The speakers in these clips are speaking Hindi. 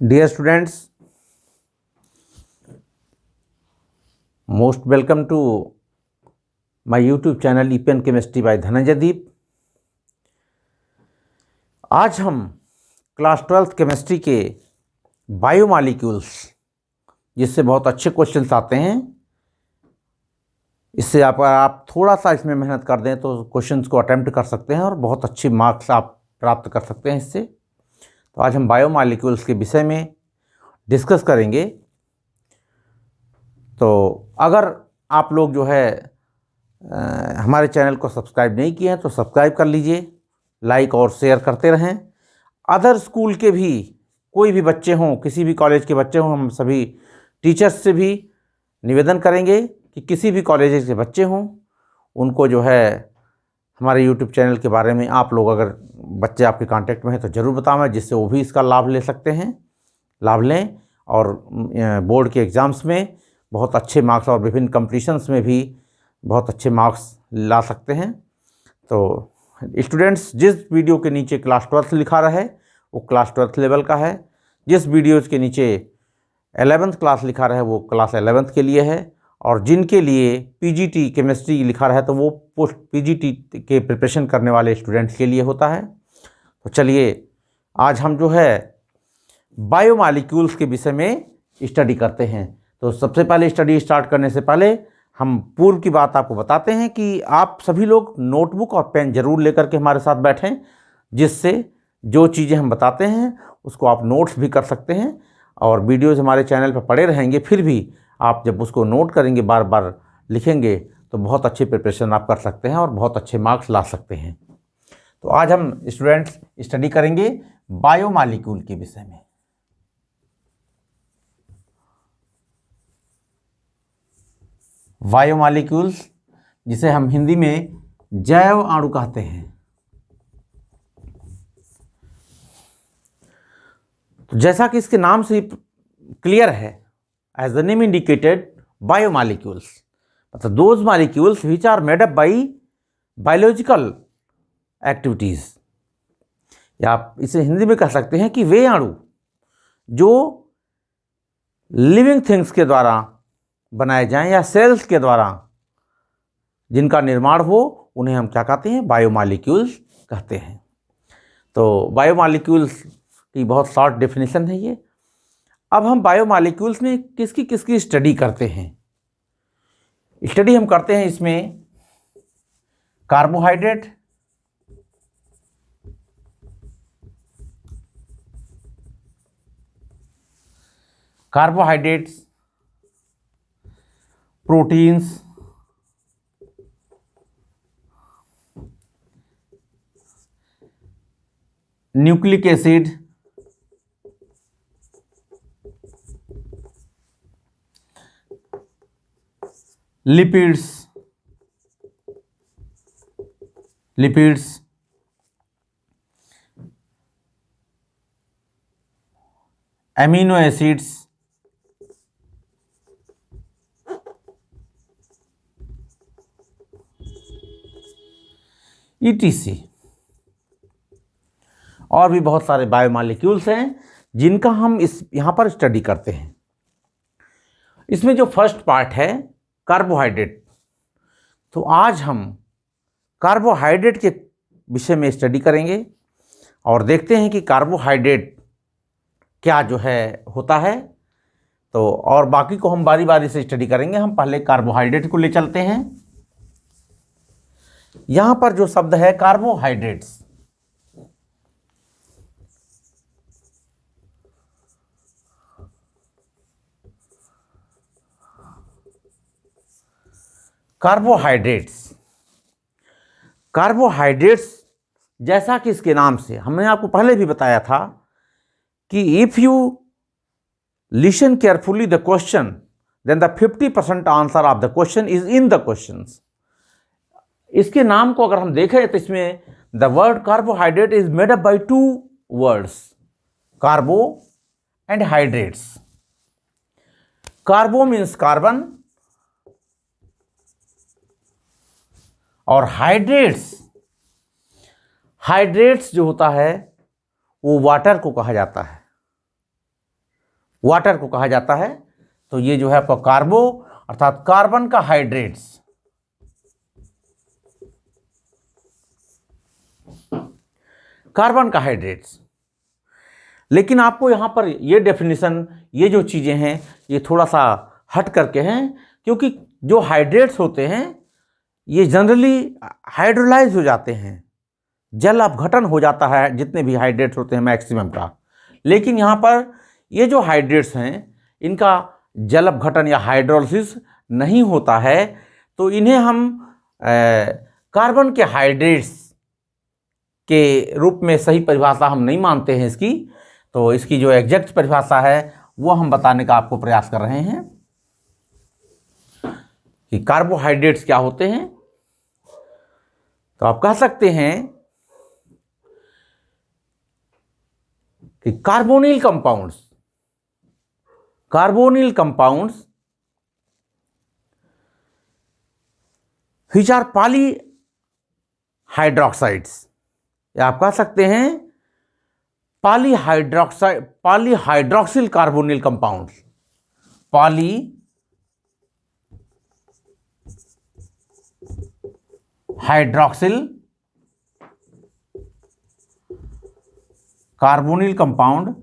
Dear students, most welcome to my YouTube channel EPN Chemistry by Dhananjay दीप। आज हम क्लास 12th केमिस्ट्री के बायोमॉलिक्यूल्स, जिससे बहुत अच्छे क्वेश्चंस आते हैं, इससे आप थोड़ा सा इसमें मेहनत कर दें तो क्वेश्चंस को अटेम्प्ट कर सकते हैं और बहुत अच्छे मार्क्स आप प्राप्त कर सकते हैं इससे। तो आज हम बायोमॉलिक्यूल्स के विषय में डिस्कस करेंगे। तो अगर आप लोग जो है हमारे चैनल को सब्सक्राइब नहीं किए हैं तो सब्सक्राइब कर लीजिए, लाइक और शेयर करते रहें। अदर स्कूल के भी कोई भी बच्चे हों, किसी भी कॉलेज के बच्चे हों, हम सभी टीचर्स से भी निवेदन करेंगे कि किसी भी कॉलेज के बच्चे हों, उनको जो है हमारे यूट्यूब चैनल के बारे में आप लोग, अगर बच्चे आपके कांटेक्ट में हैं तो ज़रूर बताएं, जिससे वो भी इसका लाभ ले सकते हैं, लाभ लें और बोर्ड के एग्ज़ाम्स में बहुत अच्छे मार्क्स और विभिन्न कॉम्पिटिशन्स में भी बहुत अच्छे मार्क्स ला सकते हैं। तो स्टूडेंट्स, जिस वीडियो के नीचे क्लास 12th लिखा रहे वो क्लास 12th लेवल का है, जिस वीडियोज़ के नीचे 11th क्लास लिखा रहे वो क्लास 11th के लिए है, और जिनके लिए पीजीटी केमिस्ट्री लिखा रहा है तो वो पोस्ट पीजीटी के प्रिपरेशन करने वाले स्टूडेंट्स के लिए होता है। तो चलिए आज हम जो है बायोमॉलिक्यूल्स के विषय में स्टडी करते हैं। तो सबसे पहले स्टडी स्टार्ट करने से पहले हम पूर्व की बात आपको बताते हैं कि आप सभी लोग नोटबुक और पेन ज़रूर लेकर के हमारे साथ बैठें, जिससे जो चीज़ें हम बताते हैं उसको आप नोट्स भी कर सकते हैं, और वीडियोज़ हमारे चैनल पर पड़े रहेंगे। फिर भी आप जब उसको नोट करेंगे, बार बार लिखेंगे, तो बहुत अच्छी प्रिपरेशन आप कर सकते हैं और बहुत अच्छे मार्क्स ला सकते हैं। तो आज हम स्टूडेंट्स स्टडी करेंगे बायोमॉलिक्यूल के विषय में। बायोमॉलिक्यूल्स, जिसे हम हिंदी में जैव अणु कहते हैं। तो जैसा कि इसके नाम से क्लियर है, as the name indicated, biomolecules, मतलब those molecules which are made up by biological activities, या आप इसे हिंदी में कह सकते हैं कि वे अणु जो लिविंग थिंग्स के द्वारा बनाए जाएं या सेल्स के द्वारा जिनका निर्माण हो, उन्हें हम क्या कहते हैं? बायोमॉलिक्यूल्स कहते हैं। तो बायोमॉलिक्यूल्स की बहुत शॉर्ट डेफिनेशन है ये। अब हम बायोमॉलिक्यूल्स में किसकी किसकी स्टडी करते हैं? स्टडी हम करते हैं इसमें carbohydrate, carbohydrates, proteins, nucleic acid, lipids, amino acids, ETC, और भी बहुत सारे बायोमॉलिक्यूल्स हैं जिनका हम यहाँ पर स्टडी करते हैं। इसमें जो फर्स्ट पार्ट है कार्बोहाइड्रेट, तो आज हम कार्बोहाइड्रेट के विषय में स्टडी करेंगे और देखते हैं कि कार्बोहाइड्रेट क्या जो है होता है। तो और बाकी को हम बारी बारी से स्टडी करेंगे। हम पहले कार्बोहाइड्रेट को ले चलते हैं। यहाँ पर जो शब्द है कार्बोहाइड्रेट्स, कार्बोहाइड्रेट्स जैसा कि इसके नाम से, हमने आपको पहले भी बताया था कि if you listen carefully the question then the 50% answer of the question is in the questions. इसके नाम को अगर हम देखें तो इसमें the word carbohydrate is made up by 2 words, carbo and hydrates. Carbo means carbon और हाइड्रेट्स जो होता है वो वाटर को कहा जाता है। वाटर को कहा जाता है। तो ये जो है आपका कार्बो अर्थात कार्बन का हाइड्रेट्स, कार्बन का हाइड्रेट्स। लेकिन आपको यहां पर ये डेफिनेशन, ये जो चीजें हैं ये थोड़ा सा हट करके हैं, क्योंकि जो हाइड्रेट्स होते हैं ये जनरली हाइड्रोलाइज हो जाते हैं, जल अपघटन हो जाता है जितने भी हाइड्रेट्स होते हैं मैक्सिमम का। लेकिन यहाँ पर ये जो हाइड्रेट्स हैं इनका जल अपघटन या हाइड्रोलिसिस नहीं होता है, तो इन्हें हम कार्बन के हाइड्रेट्स के रूप में सही परिभाषा हम नहीं मानते हैं इसकी। तो इसकी जो एग्जैक्ट परिभाषा है वो हम बताने का आपको प्रयास कर रहे हैं कि कार्बोहाइड्रेट्स क्या होते हैं। तो आप कह सकते हैं कि carbonyl compounds which are polyhydroxides, या आप कह सकते हैं polyhydroxyl carbonyl compounds, polyhydroxyl carbonyl compound,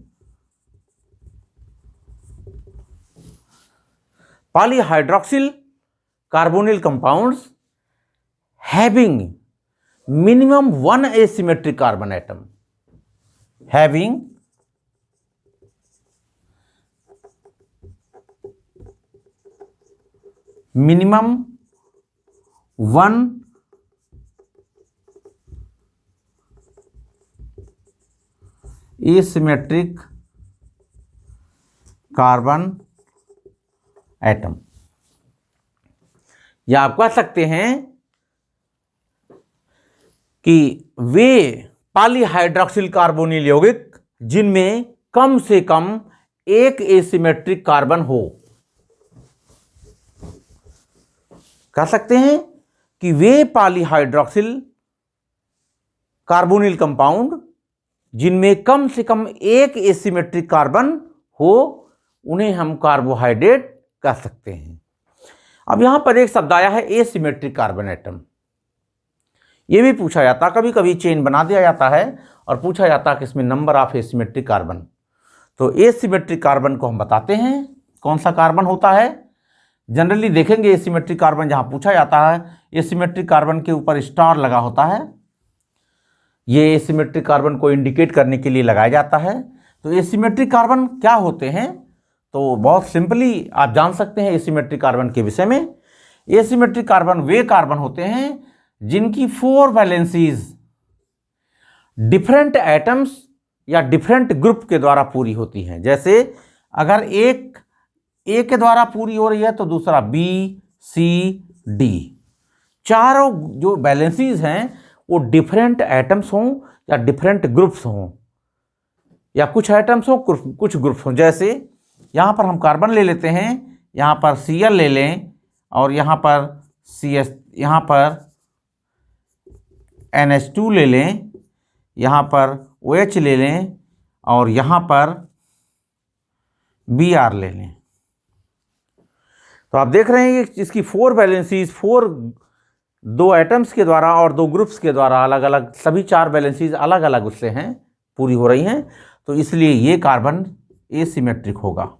polyhydroxyl carbonyl compounds having minimum one asymmetric carbon atom, having minimum one asymmetric carbon atom. या आप कह सकते हैं कि वे पॉलीहाइड्रोक्सिल कार्बोनिल यौगिक जिनमें कम से कम एक एसिमेट्रिक कार्बन हो। कह सकते हैं कि वे पॉलीहाइड्रोक्सिल कार्बोनिल कंपाउंड जिनमें कम से कम एक एसिमेट्रिक कार्बन हो, उन्हें हम कार्बोहाइड्रेट कह सकते हैं। अब यहां पर एक शब्द आया है एसिमेट्रिक कार्बन एटम। यह भी पूछा जाता, कभी कभी चेन बना दिया जाता है और पूछा जाता है कि इसमें नंबर ऑफ एसिमेट्रिक कार्बन। तो एसिमेट्रिक कार्बन को हम बताते हैं कौन सा कार्बन होता है। जनरली देखेंगे एसिमेट्रिक कार्बन जहां पूछा जाता है, एसिमेट्रिक कार्बन के ऊपर स्टार लगा होता है। ये एसिमेट्रिक कार्बन को इंडिकेट करने के लिए लगाया जाता है। तो एसिमेट्रिक कार्बन क्या होते हैं, तो बहुत सिंपली आप जान सकते हैं एसिमेट्रिक कार्बन के विषय में। एसिमेट्रिक कार्बन वे कार्बन होते हैं जिनकी 4 वैलेंसीज डिफरेंट एटम्स या डिफरेंट ग्रुप के द्वारा पूरी होती हैं। जैसे अगर एक ए के द्वारा पूरी हो रही है तो दूसरा बी, सी, डी, चारों जो वैलेंसीज हैं वो डिफरेंट एटम्स हों या डिफरेंट ग्रुप्स हों, या कुछ एटम्स हों कुछ ग्रुप्स हों। जैसे यहाँ पर हम कार्बन ले लेते हैं, यहाँ पर Cl ले लें और यहाँ पर CS, यहाँ पर NH2 ले लें, यहाँ पर OH ले लें और यहाँ पर Br ले लें। तो आप देख रहे हैं कि इसकी 4 वैलेंसीज, 2 एटम्स के द्वारा और 2 ग्रुप्स के द्वारा अलग अलग, सभी 4 वैलेंसीज अलग अलग उससे हैं, पूरी हो रही हैं। तो इसलिए ये कार्बन एसिमेट्रिक होगा।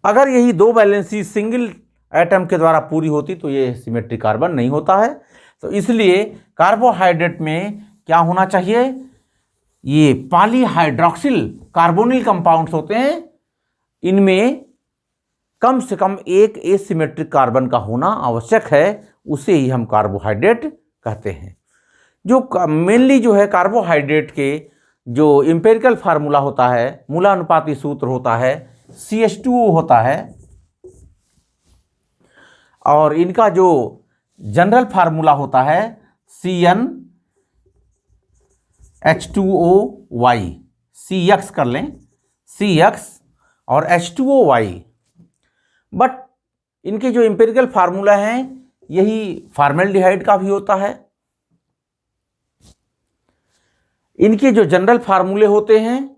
अगर यही 2 वैलेंसीज सिंगल एटम के द्वारा पूरी होती तो ये सिमेट्रिक कार्बन नहीं होता है। तो इसलिए कार्बोहाइड्रेट में क्या होना चाहिए, ये पॉलीहाइड्रोक्सिल कार्बोनिल कंपाउंड्स होते हैं, इनमें कम से कम एक एसिमेट्रिक कार्बन का होना आवश्यक है, उसे ही हम कार्बोहाइड्रेट कहते हैं। जो मेनली जो है कार्बोहाइड्रेट के जो एम्पिरिकल फार्मूला होता है, मूलानुपाती सूत्र होता है, CH2O होता है, और इनका जो जनरल फार्मूला होता है CnH2OY, CX कर लें, CX और H2OY। बट इनके जो एम्पिरिकल फार्मूला हैं यही फॉर्मेल्डिहाइड का भी होता है। इनके जो जनरल फार्मूले होते हैं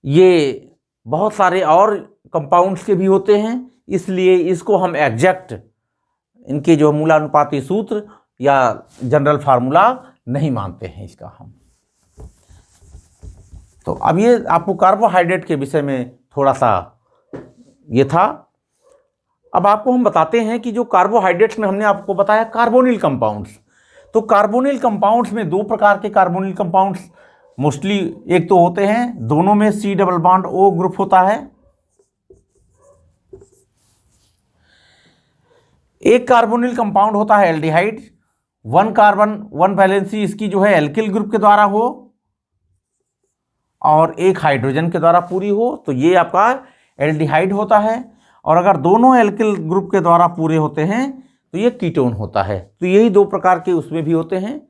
ये बहुत सारे और कंपाउंड्स के भी होते हैं, इसलिए इसको हम एग्जैक्ट इनके जो मूलानुपाती सूत्र या जनरल फार्मूला नहीं मानते हैं इसका हम। तो अब ये आपको कार्बोहाइड्रेट के विषय में थोड़ा सा ये था। अब आपको हम बताते हैं कि जो कार्बोहाइड्रेट्स में हमने आपको बताया कार्बोनिल कंपाउंड्स, तो कार्बोनिल कंपाउंड्स में दो प्रकार के कार्बोनिल कंपाउंड्स मोस्टली एक तो होते हैं, दोनों में C double bond O group होता है। एक कार्बोनिल कंपाउंड होता है एल्डिहाइड, 1 कार्बन 1 वैलेंसी इसकी जो है एल्किल ग्रुप के द्वारा हो और एक हाइड्रोजन के द्वारा पूरी हो, तो ये आपका एल्डिहाइड होता है। और अगर दोनों एल्किल ग्रुप के द्वारा पूरे होते हैं तो ये कीटोन होता है। तो यही दो प्रकार के उसमें भी होते हैं,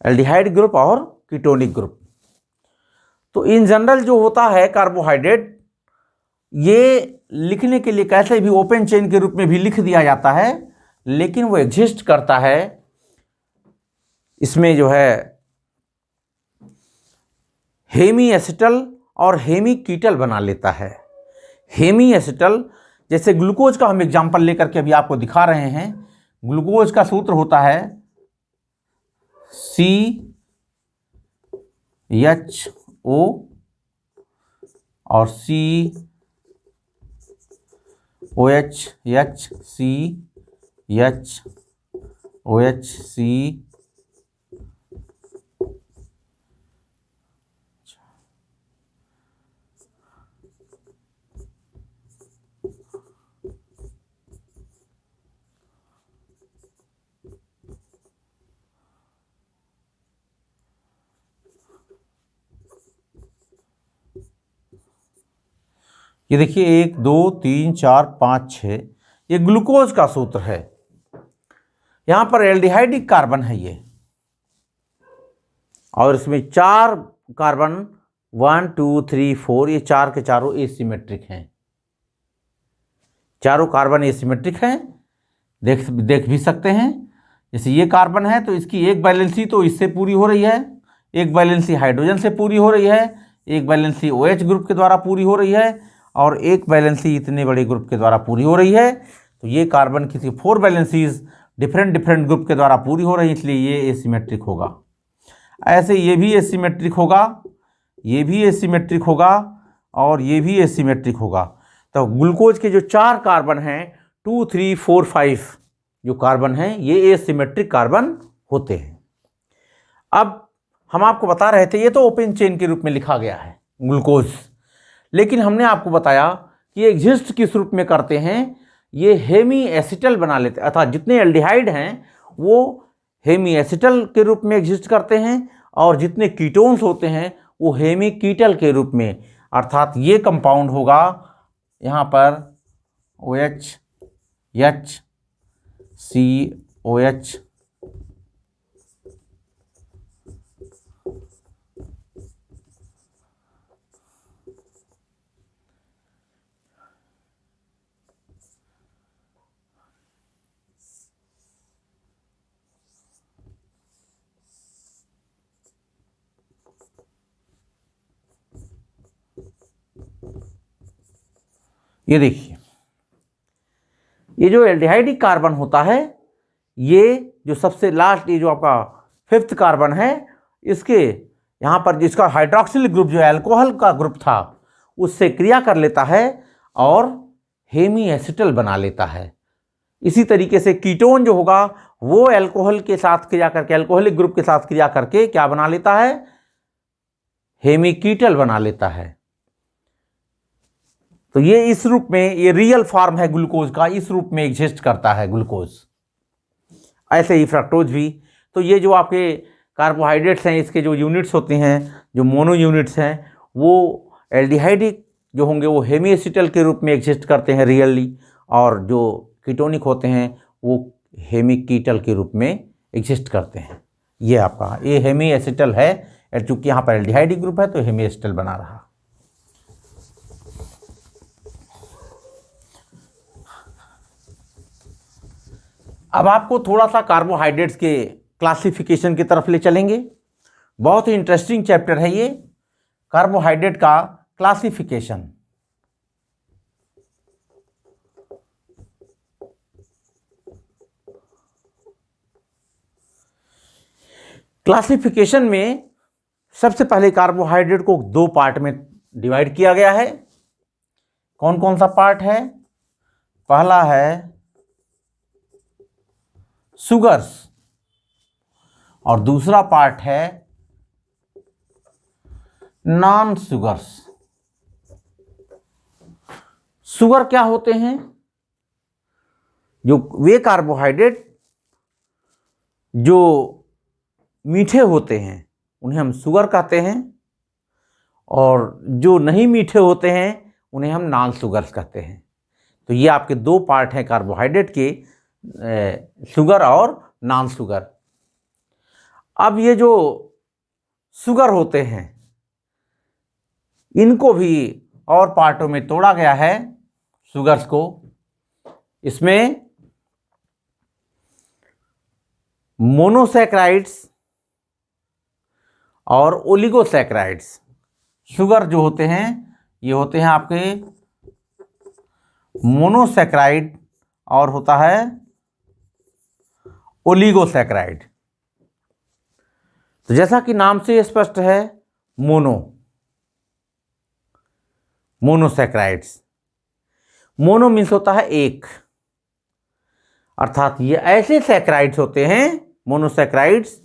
एल्डिहाइड ग्रुप और कीटोनिक ग्रुप। तो इन जनरल जो होता है कार्बोहाइड्रेट, ये लिखने के लिए कैसे भी ओपन चेन के रूप में भी लिख दिया जाता है, लेकिन वो एग्जिस्ट करता है इसमें जो है हेमी एसिटल और हेमी कीटल बना लेता है। हेमी एसिटल, जैसे ग्लूकोज का हम एग्जांपल लेकर के अभी आपको दिखा रहे हैं, ग्लूकोज का सूत्र होता है CHO और COHHCHOHC ये देखिए 1 2 3 4 5 6, ये ग्लूकोज का सूत्र है। यहां पर एल्डिहाइडिक कार्बन है ये, और इसमें 4 कार्बन 1 2 3 4, ये 4 के चारों एसिमेट्रिक हैं, चारों कार्बन एसिमेट्रिक हैं, देख भी सकते हैं। जैसे ये कार्बन है तो इसकी एक वैलेंसी तो इससे पूरी हो रही है, एक वैलेंसी हाइड्रोजन से पूरी हो रही है, एक वैलेंसी OH ग्रुप के द्वारा पूरी हो रही है, और एक वैलेंसी इतने बड़े ग्रुप के द्वारा पूरी हो रही है। तो ये कार्बन किसी 4 वैलेंसीज डिफरेंट ग्रुप के द्वारा पूरी हो रही है, इसलिए ये एसिमेट्रिक होगा। ऐसे ये भी एसिमेट्रिक होगा, ये भी एसिमेट्रिक होगा, और ये भी एसिमेट्रिक होगा। तो ग्लूकोज के जो 4 कार्बन हैं 2 3 4 5 जो कार्बन हैं, ये एसिमेट्रिक कार्बन होते हैं। अब हम आपको बता रहे थे, ये तो ओपन चेन के रूप में लिखा गया है ग्लूकोज, लेकिन हमने आपको बताया कि एग्जिस्ट किस रूप में करते हैं, ये हेमी एसिटल बना लेते हैं, अर्थात जितने एल्डिहाइड हैं वो हेमी एसिटल के रूप में एग्जिस्ट करते हैं, और जितने कीटोन्स होते हैं वो हेमी कीटल के रूप में, अर्थात ये कंपाउंड होगा यहाँ पर OHHCOH ये देखिए, ये जो एल्डिहाइडिक कार्बन होता है, ये जो सबसे लास्ट, ये जो आपका 5th कार्बन है, इसके यहाँ पर जिसका हाइड्रोक्सिल ग्रुप जो अल्कोहल का ग्रुप था उससे क्रिया कर लेता है और हेमी एसिटल बना लेता है। इसी तरीके से कीटोन जो होगा वो अल्कोहल के साथ क्रिया करके, अल्कोहलिक ग्रुप के साथ क्रिया करके क्या बना लेता है, हेमी कीटल बना लेता है। तो ये इस रूप में, ये रियल फॉर्म है ग्लूकोज का, इस रूप में एग्जिस्ट करता है ग्लूकोज। ऐसे ही फ्रक्टोज भी। तो ये जो आपके कार्बोहाइड्रेट्स हैं, इसके जो यूनिट्स होते हैं, जो मोनो यूनिट्स हैं, वो एल्डिहाइडिक जो होंगे वो हेमी एसिटल के रूप में एग्जिस्ट करते हैं रियली, और जो कीटोनिक होते हैं वो हेमी कीटल के रूप में एग्जिस्ट करते हैं। ये आपका ये हेमी एसिटल है, चूंकि यहाँ पर एल्डिहाइडिक ग्रुप है तो हेमी एसिटल बना रहा। अब आपको थोड़ा सा कार्बोहाइड्रेट्स के क्लासिफिकेशन की तरफ ले चलेंगे। बहुत ही इंटरेस्टिंग चैप्टर है ये, कार्बोहाइड्रेट का क्लासिफिकेशन। क्लासिफिकेशन में सबसे पहले कार्बोहाइड्रेट को दो पार्ट में डिवाइड किया गया है। कौन कौन सा पार्ट है? पहला है शुगर्स और दूसरा पार्ट है नॉन शुगर्स। शुगर क्या होते हैं? जो वे कार्बोहाइड्रेट जो मीठे होते हैं उन्हें हम शुगर कहते हैं, और जो नहीं मीठे होते हैं उन्हें हम नॉन शुगर्स कहते हैं। तो ये आपके दो पार्ट हैं कार्बोहाइड्रेट के, शुगर और नॉन शुगर। अब ये जो शुगर होते हैं इनको भी और पार्टों में तोड़ा गया है, शुगर्स को। इसमें मोनोसैकराइड्स और ओलिगोसैकराइड्स। शुगर जो होते हैं ये होते हैं आपके मोनोसैकराइड और होता है ओलिगोसैकराइड। तो जैसा कि नाम से स्पष्ट है, मोनोसैकराइड्स। मोनो मीन्स होता है एक, अर्थात ये ऐसे सैकराइड्स होते हैं, मोनोसैकराइड्स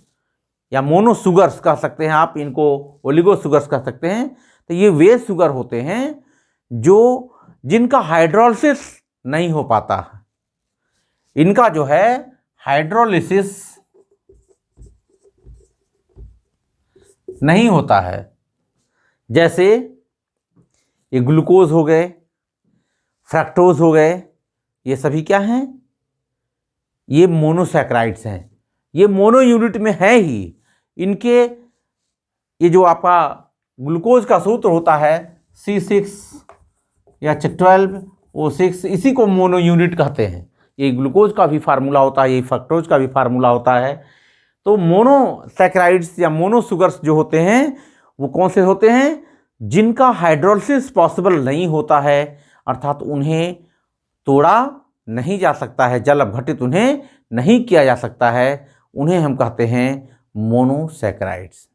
या मोनोसुगर्स कह सकते हैं आप इनको, ओलिगोसुगर्स कह सकते हैं। तो ये वे शुगर होते हैं जो जिनका हाइड्रोलिसिस नहीं हो पाता। इनका जो है हाइड्रोलिसिस नहीं होता है। जैसे ये ग्लूकोज हो गए, फ्रक्टोज हो गए, ये सभी क्या हैं? ये मोनोसैकराइड्स हैं। ये मोनो यूनिट में है ही। इनके ये जो आपका ग्लूकोज का सूत्र होता है C6 या 12O6, इसी को मोनो यूनिट कहते हैं। ये ग्लूकोज का भी फार्मूला होता है, ये फ्रक्टोज का भी फार्मूला होता है। तो मोनोसैकराइड्स या मोनोसुगर्स जो होते हैं वो कौन से होते हैं? जिनका हाइड्रोलिसिस पॉसिबल नहीं होता है, अर्थात उन्हें तोड़ा नहीं जा सकता है, जल अपघटित उन्हें नहीं किया जा सकता है, उन्हें हम कहते हैं मोनोसैकराइड्स।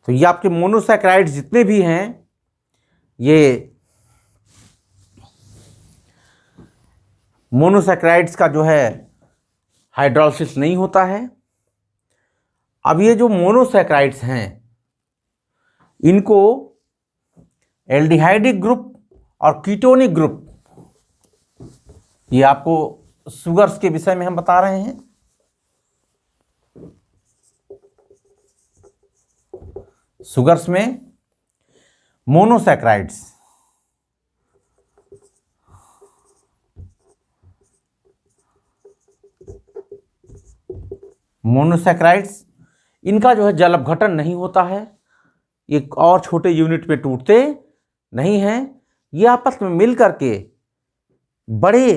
तो ये आपके मोनोसैकराइड्स जितने भी हैं, ये मोनोसैकराइड्स का जो है हाइड्रोलिसिस नहीं होता है। अब ये जो मोनोसैकराइड्स हैं इनको एल्डिहाइडिक ग्रुप और कीटोनिक ग्रुप, ये आपको शुगर्स के विषय में हम बता रहे हैं। शुगर्स में मोनोसैकराइड्स, इनका जो है जल अपघटन नहीं होता है, ये और छोटे यूनिट में टूटते नहीं हैं। ये आपस में मिल करके बड़े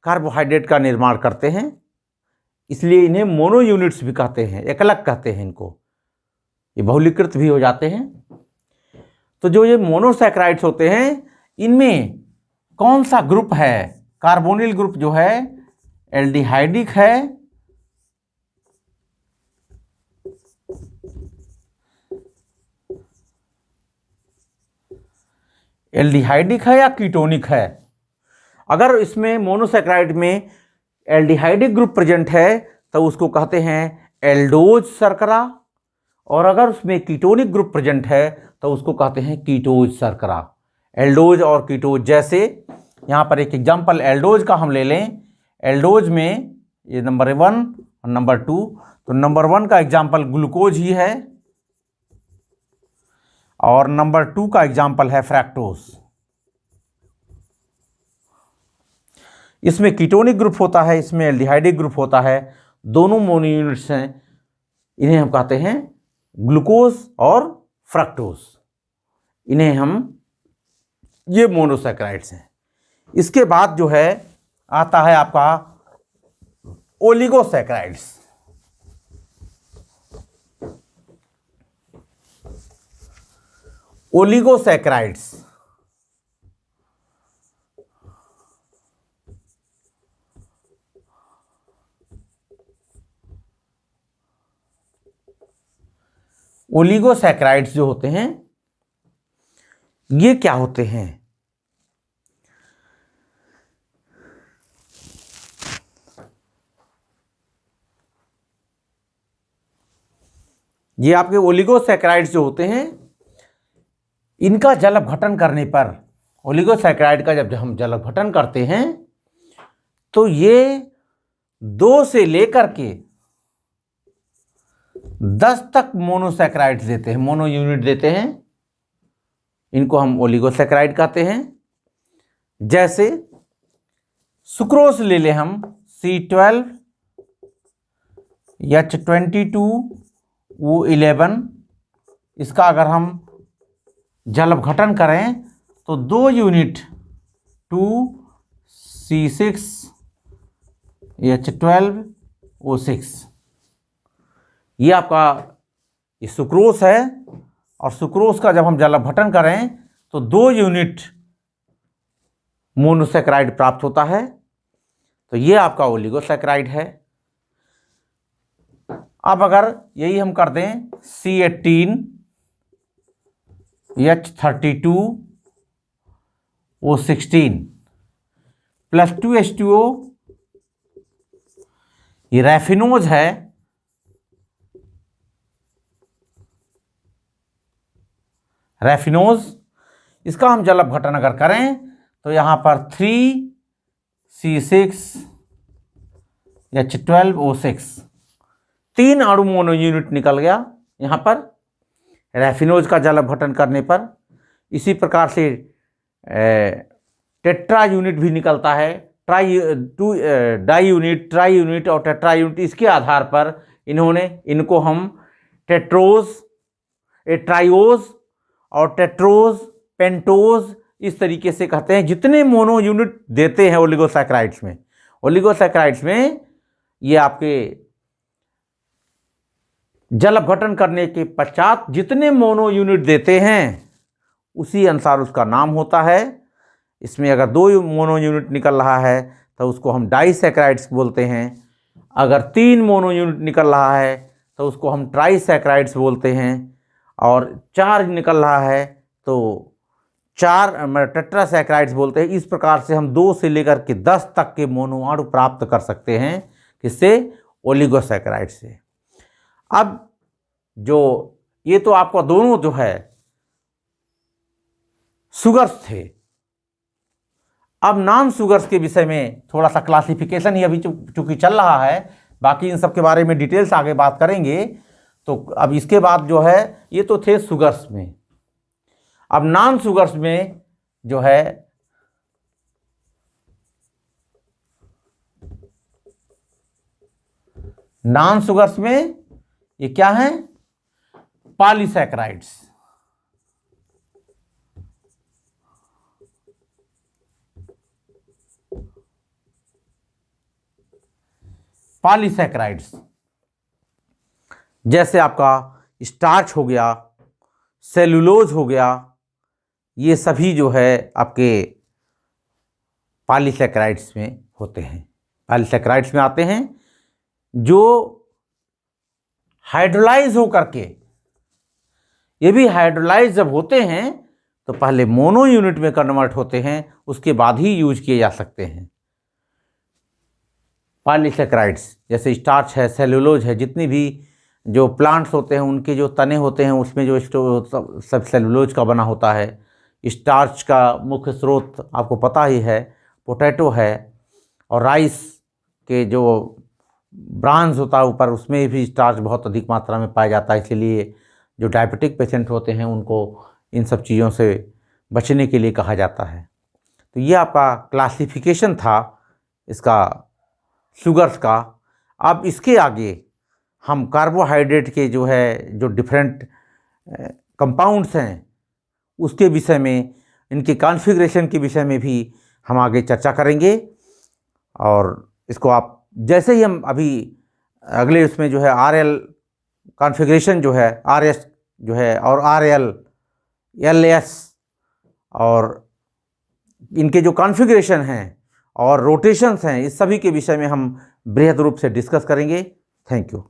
कार्बोहाइड्रेट का निर्माण करते हैं, इसलिए इन्हें मोनो यूनिट्स भी कहते हैं, एकलक कहते हैं इनको। ये बहुलीकृत भी हो जाते हैं। तो जो ये मोनोसैकराइड्स होते हैं इनमें कौन सा ग्रुप है? कार्बोनिल ग्रुप जो है एल्डिहाइडिक है, या कीटोनिक है। अगर इसमें मोनोसैकराइड में एल्डिहाइडिक ग्रुप प्रेजेंट है तो उसको कहते हैं एल्डोज शर्करा, और अगर उसमें कीटोनिक ग्रुप प्रेजेंट है तो उसको कहते हैं कीटोज शर्करा। एल्डोज और कीटोज, जैसे यहाँ पर एक एग्जांपल एल्डोज का हम ले लें। एल्डोज में ये नंबर 1 और नंबर 2, तो नंबर 1 का एग्जांपल ग्लूकोज ही है और नंबर 2 का एग्जांपल है फ्रैक्टोज। इसमें कीटोनिक ग्रुप होता है, इसमें एल्डिहाइडिक ग्रुप होता है, दोनों मोनो यूनिट्स हैं। इन्हें हम कहते हैं ग्लूकोज और फ्रक्टोज, इन्हें हम, ये मोनोसैकराइड्स हैं। इसके बाद जो है आता है आपका ओलिगोसैकेराइड्स। ओलिगोसैकेराइड्स ओलिगोसैकेराइड्स जो होते हैं ये क्या होते हैं? ये आपके ओलिगोसैकेराइड्स जो होते हैं इनका जल अपघटन करने पर, ओलिगोसैकेराइड का जब हम जल अपघटन करते हैं तो ये 2 से लेकर के 10 तक मोनोसैकेराइड्स देते हैं, मोनो यूनिट देते हैं। इनको हम ओलिगोसैकेराइड कहते हैं। जैसे सुक्रोज ले ले हम, C12 H22O11, इसका अगर हम जल अपघटन करें तो 2 यूनिट 2C6H12O6, ये आपका ये सुक्रोज है। और सुक्रोज का जब हम जल अपघटन करें तो 2 यूनिट मोनोसैकेराइड प्राप्त होता है। तो ये आपका ओलिगोसैकेराइड है। अब अगर यही हम कर दें C18H32O16 प्लस 2H2O, ये रैफिनोज है। रैफिनोज, इसका हम जल अपघटन अगर करें तो यहां पर 3C6H12O6, 3 अणु मोनो यूनिट निकल गया यहां पर रैफिनोज का जल अपघटन करने पर। इसी प्रकार से टेट्रा यूनिट भी निकलता है, डाई यूनिट, ट्राई यूनिट और टेट्रा यूनिट। इसके आधार पर इनको हम टेट्रोज, ट्राइओज और टेट्रोज, पेंटोज इस तरीके से कहते हैं। जितने मोनो यूनिट देते हैं ओलिगोसैकेराइड्स में ये आपके जल अपघटन करने के पश्चात जितने मोनो यूनिट देते हैं उसी अनुसार उसका नाम होता है। इसमें अगर 2 मोनो यूनिट निकल रहा है तो उसको हम डाइसैकेराइड्स बोलते हैं। अगर 3 मोनो यूनिट निकल रहा है तो उसको हम ट्राइसैकेराइड्स बोलते हैं। और 4 निकल रहा है तो 4 टेट्रासैकेराइड्स बोलते हैं। इस प्रकार से हम 2 से लेकर के 10 तक के मोनो अणु प्राप्त कर सकते हैं। किससे? ओलिगोसैकेराइड से। अब जो ये तो आपका दोनों जो है सुगर्स थे। अब नॉन सुगर्स के विषय में थोड़ा सा क्लासिफिकेशन ही अभी चूंकि चल रहा है, बाकी इन सब के बारे में डिटेल्स आगे बात करेंगे। तो अब इसके बाद जो है ये तो थे सुगर्स में। अब नॉन सुगर्स में जो है नॉन सुगर्स में ये क्या है? पॉलीसैकेराइड्स। पॉलीसैकेराइड्स जैसे आपका स्टार्च हो गया, सेलुलोज हो गया, ये सभी जो है आपके पॉलीसैकेराइड्स में होते हैं, पॉलीसैकेराइड्स में आते हैं। जो हाइड्रोलाइज हो करके, ये भी हाइड्रोलाइज जब होते हैं तो पहले मोनो यूनिट में कन्वर्ट होते हैं, उसके बाद ही यूज किए जा सकते हैं। पॉलीसैकेराइड्स जैसे स्टार्च है, सेलुलोज है, जितनी भी जो प्लांट्स होते हैं उनके जो तने होते हैं उसमें जो सब सेलुलोज का बना होता है। स्टार्च का मुख्य स्रोत आपको पता ही है, पोटैटो है। और राइस के जो ब्रांच होता है ऊपर, उसमें भी स्टार्च बहुत अधिक मात्रा में पाया जाता है। इसलिए जो डायबिटिक पेशेंट होते हैं उनको इन सब चीज़ों से बचने के लिए कहा जाता है। तो ये आपका क्लासिफिकेशन था इसका शुगर्स का। अब इसके आगे हम कार्बोहाइड्रेट के जो है जो डिफरेंट कंपाउंड्स हैं उसके विषय में, इनके कॉन्फ़िगरेशन के विषय में भी हम आगे चर्चा करेंगे। और इसको आप जैसे ही हम अभी अगले उसमें जो है RL कॉन्फ़िगरेशन जो है, RS जो है और RL, LS और इनके जो कॉन्फ़िगरेशन हैं और रोटेशंस हैं, इस सभी के विषय में हम बृहद रूप से डिस्कस करेंगे। Thank you.